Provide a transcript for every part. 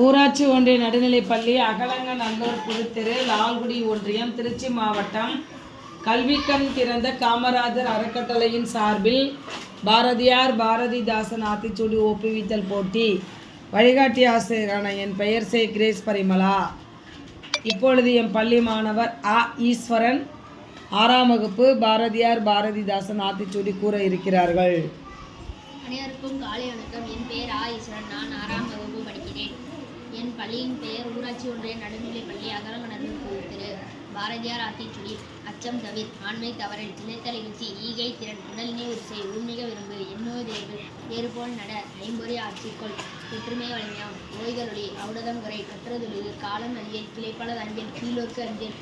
ஊராட்சி ஒன்றிய நடுநிலைப்பள்ளி அகலங்கநல்லூர் புதுத்தெரு லால்குடி ஒன்றியம் திருச்சி மாவட்டம் கல்விக்கண் திறந்த காமராஜர் அறக்கட்டளையின் சார்பில் பாரதியார் பாரதிதாசன் ஆத்திச்சூடி ஒப்புவித்தல் போட்டி. வழிகாட்டி ஆசிரியரான என் பெயர் சே கிரேஸ் பரிமளா. இப்பொழுது என் பள்ளி மாணவர் ஈஸ்வரன் 6ஆம் வகுப்பு பாரதியார் பாரதிதாசன் ஆத்திச்சூடி கூற இருக்கிறார்கள். அனைவருக்கும் காலை வணக்கம். என் பெயர் ஈஸ்வரன். நான் 6ஆம் வகுப்பு படிக்கிறேன். என் பள்ளியின் பெயர் ஊராட்சி ஒன்றிய நடுநிலைப்பள்ளி அகலங்கநல்லூர் புதுத்தெரு. பாரதியார் ஆத்திச்சூடி. அச்சம் தவிர், ஆண்மை தவறல், நினைத்தல் எழுச்சி, ஈகை திறன், உடல்நிலை உரிசை, உண்மிக விரும்பு, எண்ணூர் தேர்வு, ஏறுபோல் நட, ஐம்பொறி ஆட்சிக்கொள், ஒற்றுமை வலிமையாம், ஓய்தலொளி, ஔடதம் குறை, கற்றதொழில், காலம் அஞ்சல், கிளைப்பலது அஞ்சல், கீழோர்க்கு அஞ்சல்,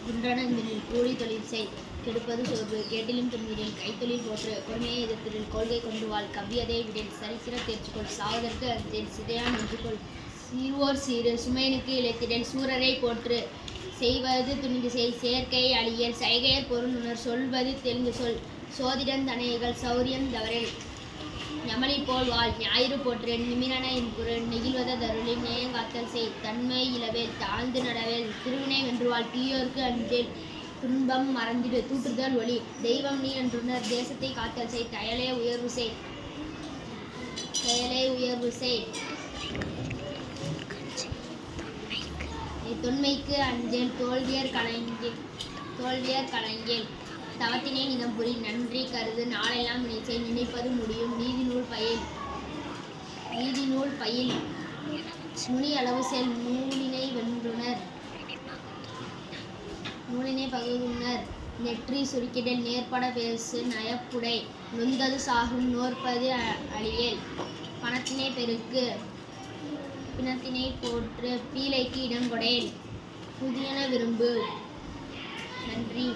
குன்றனஞ்சலில், கூலி தொழில் செய், கெடுப்பது சோர்வு, கேட்டிலும் துன்புறில், கைத்தொழில் போற்று, கொடுமையை எதிர்த்திடில், கொள்கை கொண்டு வாழ், கவ்வியதை விடில், சரித்திர தேர்ச்சிக்கொள், சாவதற்கு அஞ்சல், சிதையான் நின்றுகொள், சீர்வோர் சீரு, சுமையனுக்கு இழைத்திடல், சூரரை போற்று, செய்வது துணிந்து செய், செயற்கை அழியல், சைகையர் பொருள் உணர், சொல்வது தெளிந்து சொல், சோதிடன் தனைகள், சௌரியம் தவறல், யமனி போல் வாழ், ஞாயிறு போற்று, நிமிரன இன்புறு, நெகிழ்வத தருளில், நேயங்காத்தல் செய், தன்மை இளவேல், தாழ்ந்து நடவேல், திருவினை வென்றுவாள், தீயோர்க்கு அஞ்சல், துன்பம் மறந்திடு, தூற்றுதல் ஒளி, தெய்வம் நீ என்றுணர், தேசத்தை காத்தல் செய், தயலே உயர்வு செய், தயலே உயர்வு செய், தொன்மைக்கு அஞ்சல், தோல்வியர் கலைஞல், தவத்தினை நிதம்புரி, நன்றி கருது, நாளெல்லாம் நினைச்சை, நினைப்பது முடியும், நீதி நூல் பயில், நுனி அளவு செல், நூலினை வென்றுணர், நூலினை பகுதுணர், நெற்றி சுருக்கிடல், நேர்பட பேசு, நயப்புடை, நொந்தது சாகும், நோற்பது அழியல், பணத்தினை பெருக்கு, பிணத்தினை போற்று, பீலைக்கு இடங்கொடேல், புதியன விரும்பு. நன்றி.